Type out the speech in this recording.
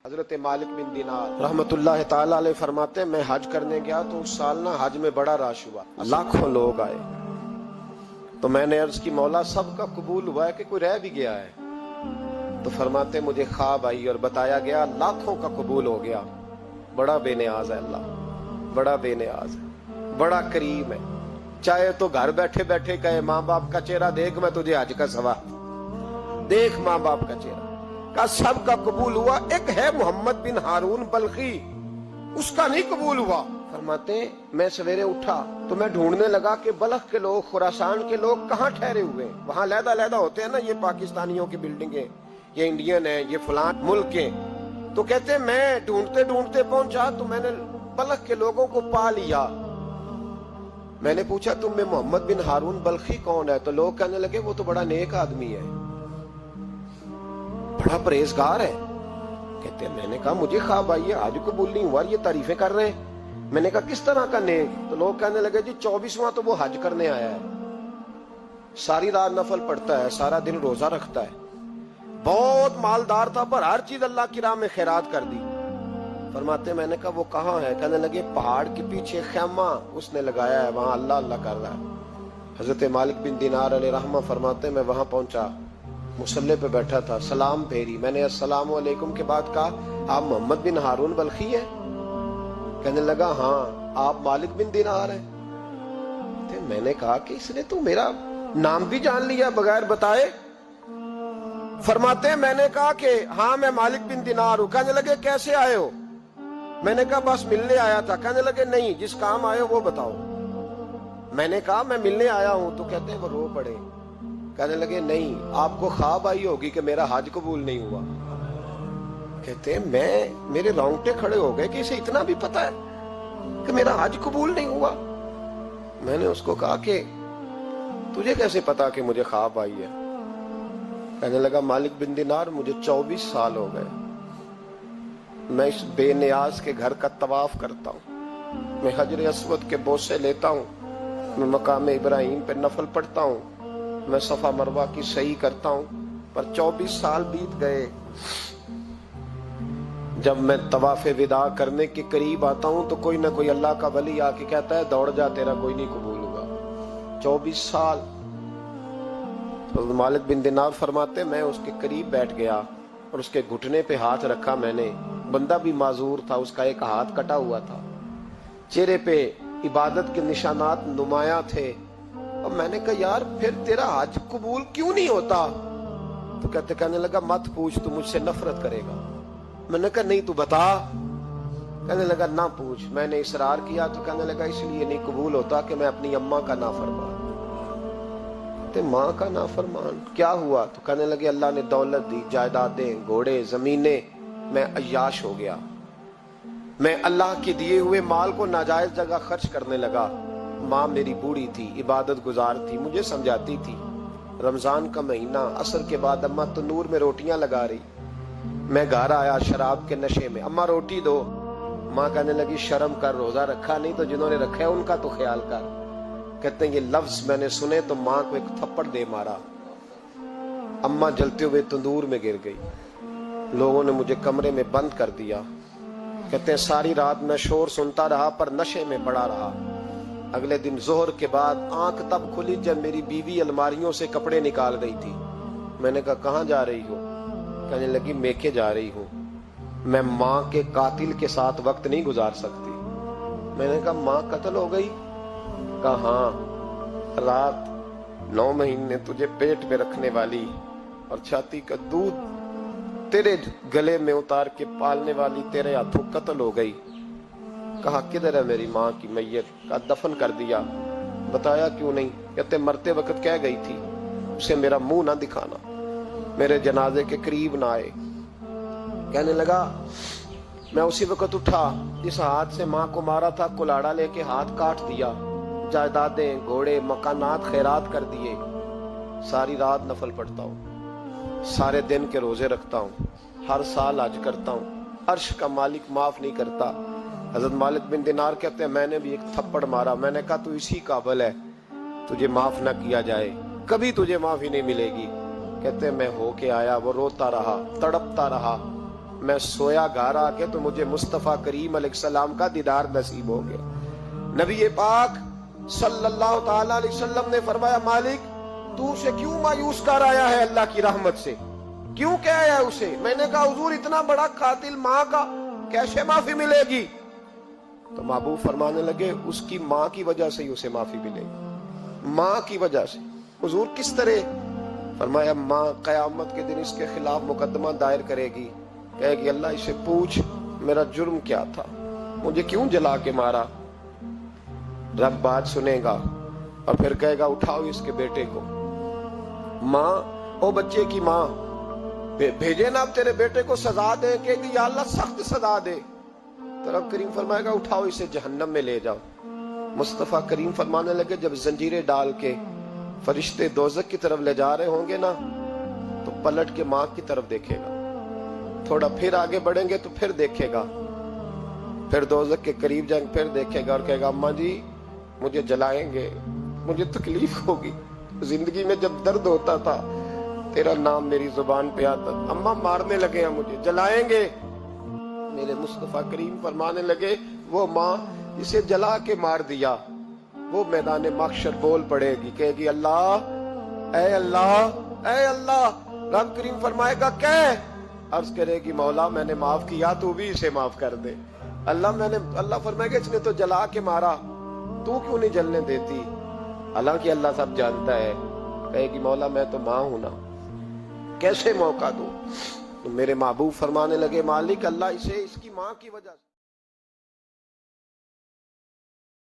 حضرت مالک بن دینار رحمت اللہ تعالی علیہ فرماتے ہیں میں حج کرنے گیا تو اس سال نا حج میں بڑا رش ہوا، لاکھوں لوگ آئے. تو میں نے عرض کی مولا سب کا قبول ہوا ہے کہ کوئی رہ بھی گیا ہے؟ تو فرماتے مجھے خواب آئی اور بتایا گیا لاکھوں کا قبول ہو گیا. بڑا بے نیاز ہے اللہ، بڑا بے نیاز ہے، بڑا کریم ہے. چاہے تو گھر بیٹھے بیٹھے کہے ماں باپ کا چہرہ دیکھ میں تجھے حج کا ثواب دیکھ، ماں باپ کا چہرہ کا سب کا قبول ہوا. ایک ہے محمد بن ہارون بلخی، اس کا نہیں قبول ہوا. فرماتے ہیں میں سویرے اٹھا تو میں ڈھونڈنے لگا کہ بلخ کے لوگ، خراسان کے لوگ کہاں ٹھہرے ہوئے ہیں. وہاں علیحدہ علیحدہ ہوتے ہیں نا، یہ پاکستانیوں کی بلڈنگیں، یہ انڈین ہیں، یہ فلان ملک کے. تو کہتے ہیں میں ڈھونڈتے ڈھونڈتے پہنچا تو میں نے بلخ کے لوگوں کو پا لیا. میں نے پوچھا تم میں محمد بن ہارون بلخی کون ہے؟ تو لوگ کہنے لگے وہ تو بڑا نیک آدمی ہے، بڑا پرہیزگار ہے. کہتے ہیں میں نے کہا مجھے خواب آئی ہے، آج قبول نہیں ہوا، یہ تعریفیں کر رہے ہیں. میں نے کہا کس طرح کا نیک؟ تو لوگ کہنے لگے جی 24واں تو وہ حج کرنے آیا ہے، ساری رات نفل پڑھتا ہے، سارا دن روزہ رکھتا ہے، بہت مالدار تھا پر ہر چیز اللہ کی راہ میں خیرات کر دی. فرماتے میں نے کہا وہ کہاں ہے؟ کہنے لگے پہاڑ کے پیچھے خیمہ اس نے لگایا ہے، وہاں اللہ اللہ کر رہا ہے. حضرت مالک بن دینار علیہ رحمہ فرماتے میں وہاں پہنچا، مصلی پہ بیٹھا تھا، سلام پھیری. میں نے السلام علیکم کے بعد کہا آپ محمد بن ہارون بلخی ہیں؟ کہنے لگا ہاں. آپ مالک بن دینار ہیں؟ میں نے کہا کہ اس نے تو میرا نام بھی جان لیا بغیر بتائے. فرماتے ہیں میں نے کہا کہ ہاں میں مالک بن دینار ہوں. کہنے لگے کیسے آئے ہو؟ میں نے کہا بس ملنے آیا تھا. کہنے لگے نہیں، جس کام آئے ہو وہ بتاؤ. میں نے کہا میں ملنے آیا ہوں. تو کہتے ہیں وہ رو پڑے. کہنے لگے نہیں، آپ کو خواب آئی ہوگی کہ میرا حج قبول نہیں ہوا. کہتے ہیں میرے رونگٹے کھڑے ہو گئے کہ اسے اتنا بھی پتا ہے کہ میرا حج قبول نہیں ہوا. میں نے اس کو کہا کہ تجھے کیسے پتا کہ مجھے خواب آئی ہے؟ کہنے لگا مالک بن دینار مجھے 24 سال ہو گئے، میں اس بے نیاز کے گھر کا طواف کرتا ہوں، میں حجر اسود کے بوسے لیتا ہوں، میں مقام ابراہیم پہ نفل پڑھتا ہوں، میں صفا مروہ کی سعی کرتا ہوں، پر 24 سال بیت گئے. جب میں طواف وداع کرنے کے قریب آتا ہوں تو کوئی نہ کوئی اللہ کا ولی آ کے کہتا ہے دوڑ جا، تیرا کوئی نہیں قبول ہوگا. 24 سال. تو مالک بن دینار فرماتے میں اس کے قریب بیٹھ گیا اور اس کے گھٹنے پہ ہاتھ رکھا. میں نے، بندہ بھی معذور تھا، اس کا ایک ہاتھ کٹا ہوا تھا، چہرے پہ عبادت کے نشانات نمایاں تھے. اور میں نے کہا یار پھر تیرا حج قبول کیوں نہیں ہوتا؟ تو کہنے لگا مت پوچھ، تو مجھ سے نفرت کرے گا. میں نے کہا نہیں تو بتا. کہنے لگا نہ پوچھ. میں نے اصرار کیا تو کہنے لگا اس لیے نہیں قبول ہوتا کہ میں اپنی اماں کا نافرمان. ماں کا نافرمان کیا ہوا؟ تو کہنے لگے اللہ نے دولت دی، جائیدادیں، گھوڑے، زمینیں، میں عیاش ہو گیا. میں اللہ کے دیے ہوئے مال کو ناجائز جگہ خرچ کرنے لگا. ماں میری بوڑھی تھی، عبادت گزار تھی، مجھے سمجھاتی تھی. رمضان کا مہینہ، عصر کے بعد اماں تنور میں روٹیاں لگا رہی، میں گھر آیا شراب کے نشے میں، اماں روٹی دو. ماں کہنے لگی شرم کر، روزہ رکھا نہیں تو جنہوں نے رکھا ہے ان کا تو خیال کر. کہتے ہیں یہ لفظ میں نے سنے تو ماں کو ایک تھپڑ دے مارا. اماں جلتے ہوئے تندور میں گر گئی. لوگوں نے مجھے کمرے میں بند کر دیا. کہتے ہیں ساری رات میں شور سنتا رہا پر نشے میں پڑا رہا. اگلے دن ظہر کے بعد آنکھ تب کھلی جب میری بیوی الماریوں سے کپڑے نکال رہی تھی. میں نے کہا کہاں جا رہی ہو؟ کہنے لگی میکے جا رہی ہوں، میں ماں کے قاتل کے ساتھ وقت نہیں گزار سکتی. میں نے کہا ماں قتل ہو گئی؟ کہا ہاں، رات 9 مہینے تجھے پیٹ میں رکھنے والی اور چھاتی کا دودھ تیرے گلے میں اتار کے پالنے والی تیرے ہاتھوں قتل ہو گئی. کہا کدھر ہے میری ماں کی میت؟ کہا دفن کر دیا. بتایا کیوں نہیں؟ کہتے مرتے وقت کہہ گئی تھی اسے میرا منہ نہ دکھانا، میرے جنازے کے قریب نہ آئے. کہنے لگا میں اسی وقت اٹھا جس ہاتھ سے ماں کو مارا تھا، کلاڑا لے کے ہاتھ کاٹ دیا، جائیدادیں، گھوڑے، مکانات خیرات کر دیے. ساری رات نفل پڑھتا ہوں، سارے دن کے روزے رکھتا ہوں، ہر سال حج کرتا ہوں، عرش کا مالک معاف نہیں کرتا. حضرت مالک بن دینار کہتے ہیں میں نے بھی ایک تھپڑ مارا. میں نے کہا تو اسی قابل ہے، تجھے معاف نہ کیا جائے، کبھی تجھے معافی نہیں ملے گی. کہتے ہیں میں ہو کے آیا، وہ روتا رہا، تڑپتا رہا. میں سویا گھر آ کے تو مجھے مصطفیٰ کریم علیہ السلام کا دیدار نصیب ہو گیا۔ نبی پاک صلی اللہ تعالی علیہ وسلم نے فرمایا مالک تو اسے کیوں مایوس کر آیا ہے اللہ کی رحمت سے، کیوں کہہ آیا ہے اسے؟ میں نے کہا حضور اتنا بڑا قاتل ماں کا کیسے معافی ملے گی؟ تو محبوب فرمانے لگے اس کی ماں کی وجہ سے ہی اسے معافی ملے گی، ماں کی وجہ سے۔ حضور کس طرح؟ فرمایا ماں قیامت کے دن اس کے خلاف مقدمہ دائر کرے گی، کہے گی اللہ اسے پوچھ میرا جرم کیا تھا، مجھے کیوں جلا کے مارا؟ رب بات سنے گا اور پھر کہے گا اٹھاؤ اس کے بیٹے کو۔ ماں او بچے کی ماں بھیجے نا اب تیرے بیٹے کو سزا دے، کہ یا اللہ سخت سزا دے، تو رب کریم فرمائے گا اٹھاؤ اسے جہنم میں لے جاؤ۔ مصطفیٰ کریم فرمانے لگے جب زنجیریں ڈال کے فرشتے دوزخ کی طرف لے جا رہے ہوں گے نا تو پلٹ کے ماں کی طرف دیکھے گا، تھوڑا پھر آگے بڑھیں گے تو پھر دیکھے گا، پھر دوزخ کے قریب جائیں پھر دیکھے گا اور کہے گا اماں جی مجھے جلائیں گے، مجھے تکلیف ہوگی، زندگی میں جب درد ہوتا تھا تیرا نام میری زبان پہ آتا، اماں مارنے لگے ہیں مجھے، جلائیں گے۔ میرے مصطفیٰ کریم فرمانے لگے وہ ماں اسے جلا کے مار دیا وہ میدان محشر بول پڑے گی، کہے گی اللہ اے اللہ اے اللہ۔ رب کریم فرمائے گا کہہ، عرض کرے گی مولا میں نے معاف کیا تو بھی اسے معاف کر دے۔ اللہ فرمائے گا اس نے تو جلا کے مارا، تو کیوں نہیں جلنے دیتی؟ حالانکہ اللہ سب جانتا ہے، کہے گی مولا میں تو ماں ہوں نا، کیسے موقع دوں؟ تو میرے محبوب فرمانے لگے مالک اللہ اسے اس کی ماں کی وجہ سے